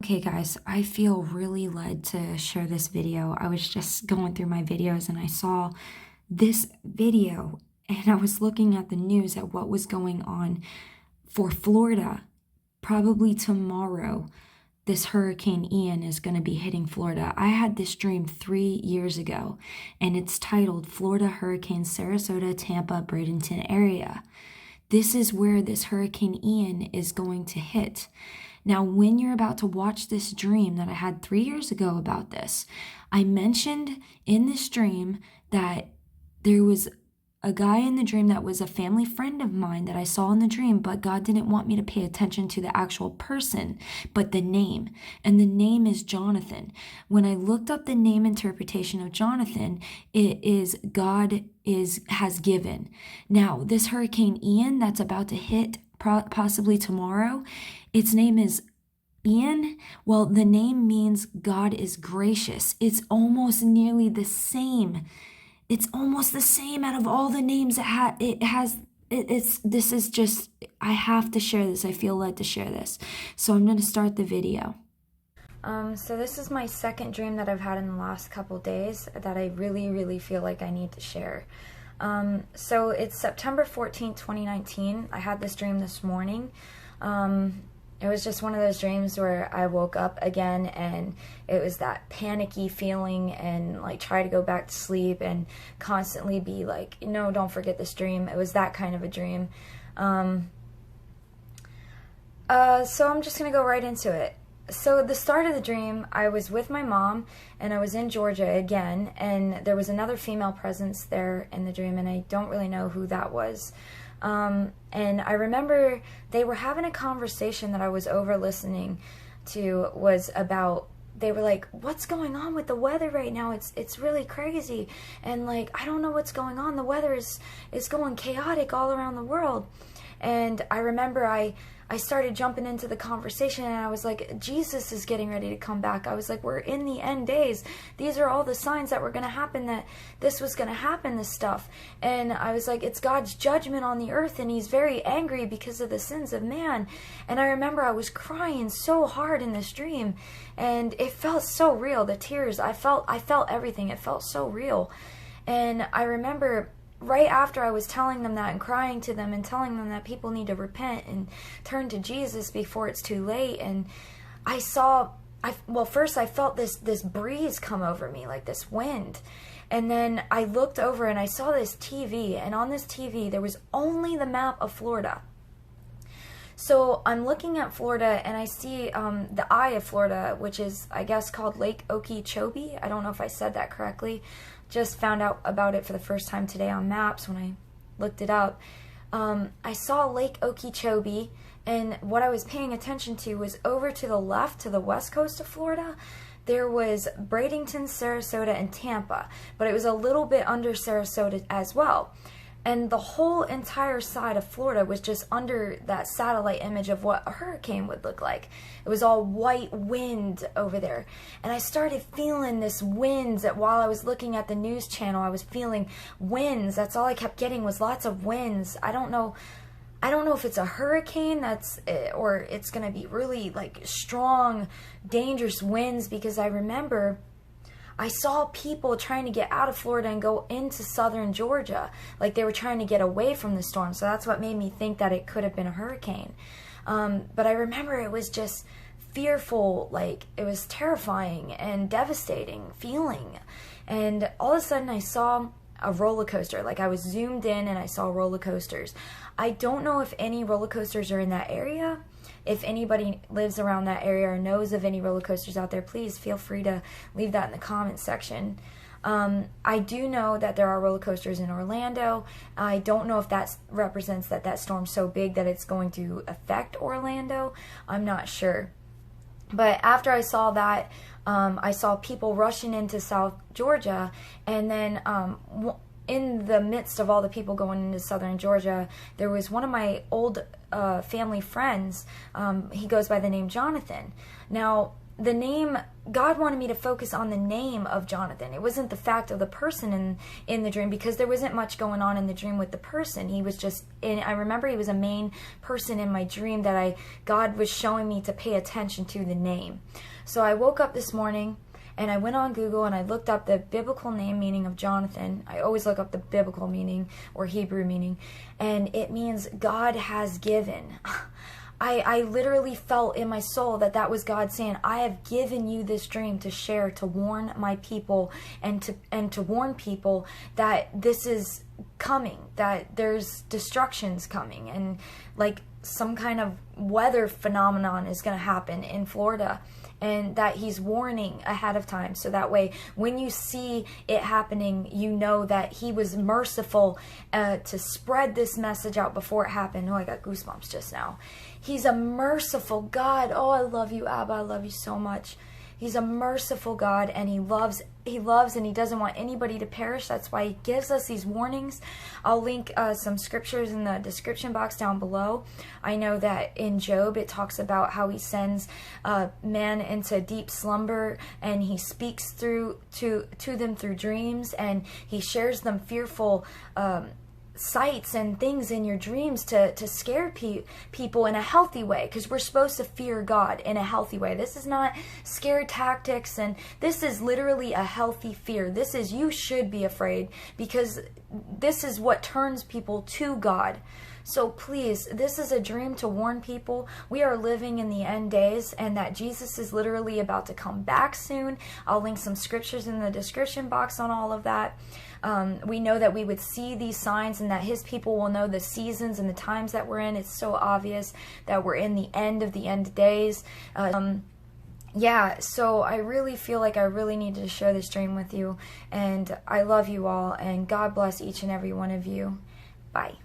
Okay guys, I feel really led to share this video. I was just going through my videos and I saw this video and I was looking at the news at what was going on for Florida. Probably tomorrow, this Hurricane Ian is going to be hitting Florida. I had this dream 3 years ago and it's titled Florida Hurricane Sarasota, Tampa, Bradenton area. This is where this Hurricane Ian is going to hit. Now, when you're about to watch this dream that I had 3 years ago about this, I mentioned in this dream that there was a guy in the dream that was a family friend of mine that I saw in the dream, but God didn't want me to pay attention to the actual person, but the name. And the name is Jonathan. When I looked up the name interpretation of Jonathan, it is God has given. Now, this Hurricane Ian that's about to hit possibly tomorrow, its name is Ian. Well, the name means God is gracious. It's almost nearly the same. It's almost the same out of all the names this is just, I have to share this. I feel led to share this. So I'm going to start the video. So this is my second dream that I've had in the last couple days that I really feel like I need to share. So it's September 14th, 2019. I had this dream this morning. It was just one of those dreams where I woke up again and it was that panicky feeling and like try to go back to sleep and constantly be like, no, don't forget this dream. It was that kind of a dream. So I'm just going to go right into it. So the start of the dream, I was with my mom and I was in Georgia again, and there was another female presence there in the dream, and I don't really know who that was. And I remember they were having a conversation that I was over listening to was about, they were like, what's going on with the weather right now? It's really crazy. And like, I don't know what's going on. The weather is going chaotic all around the world. And I remember I started jumping into the conversation and I was like, Jesus is getting ready to come back. I was like, we're in the end days. These are all the signs that were going to happen, that this was going to happen, this stuff. And I was like, it's God's judgment on the earth and he's very angry because of the sins of man. And I remember I was crying so hard in this dream and it felt so real. The tears, I felt everything. It felt so real. And I remember right after I was telling them that and crying to them and telling them that people need to repent and turn to Jesus before it's too late, and first I felt this breeze come over me, like this wind, and then I looked over and I saw this TV, and on this TV there was only the map of Florida. So I'm looking at Florida and I see the eye of Florida, which is, I guess, called Lake Okeechobee. I don't know if I said that correctly. Just found out about it for the first time today on maps when I looked it up. I saw Lake Okeechobee, and what I was paying attention to was over to the left, to the west coast of Florida, there was Bradenton, Sarasota, and Tampa, but it was a little bit under Sarasota as well. And the whole entire side of Florida was just under that satellite image of what a hurricane would look like. It was all white wind over there. And I started feeling this winds while I was looking at the news channel. I was feeling winds. That's all I kept getting was lots of winds. I don't know if it's a hurricane or it's going to be really like strong, dangerous winds, because I remember I saw people trying to get out of Florida and go into southern Georgia, like they were trying to get away from the storm. So that's what made me think that it could have been a hurricane. But I remember it was just fearful, like it was terrifying and devastating feeling. And all of a sudden I saw a roller coaster. Like I was zoomed in and I saw roller coasters. I don't know if any roller coasters are in that area. If anybody lives around that area or knows of any roller coasters out there, please feel free to leave that in the comments section. I do know that there are roller coasters in Orlando. I don't know if that represents that storm's so big that it's going to affect Orlando. I'm not sure. But after I saw that, I saw people rushing into South Georgia, and then in the midst of all the people going into southern Georgia, there was one of my old family friends. He goes by the name Jonathan. Now, the name, God wanted me to focus on the name of Jonathan. It wasn't the fact of the person in the dream, because there wasn't much going on in the dream with the person. He was just, I remember he was a main person in my dream that God was showing me to pay attention to the name. So I woke up this morning and I went on Google and I looked up the biblical name meaning of Jonathan. I always look up the biblical meaning or Hebrew meaning, and it means God has given. I literally felt in my soul that was God saying, I have given you this dream to share, to warn my people, and to warn people that this is coming, that there's destruction's coming, and like some kind of weather phenomenon is going to happen in Florida, and that he's warning ahead of time, so that way when you see it happening, you know that he was merciful to spread this message out before it happened. Oh, I got goosebumps just now. He's a merciful God. Oh, I love you, Abba. I love you so much. He's a merciful God, and he loves and he doesn't want anybody to perish. That's why he gives us these warnings. I'll link some scriptures in the description box down below. I know that in Job it talks about how he sends man into deep slumber, and he speaks to them through dreams, and he shares them fearful sights and things in your dreams to scare people in a healthy way, because we're supposed to fear God in a healthy way. This is not scare tactics, and this is literally a healthy fear. This is, you should be afraid, because this is what turns people to God. So please, this is a dream to warn people. We are living in the end days, and that Jesus is literally about to come back soon. I'll link some scriptures in the description box on all of that. We know that we would see these signs, and that his people will know the seasons and the times that we're in. It's so obvious that we're in the end days. Yeah, so I really feel like I really needed to share this dream with you, and I love you all, and God bless each and every one of you. Bye.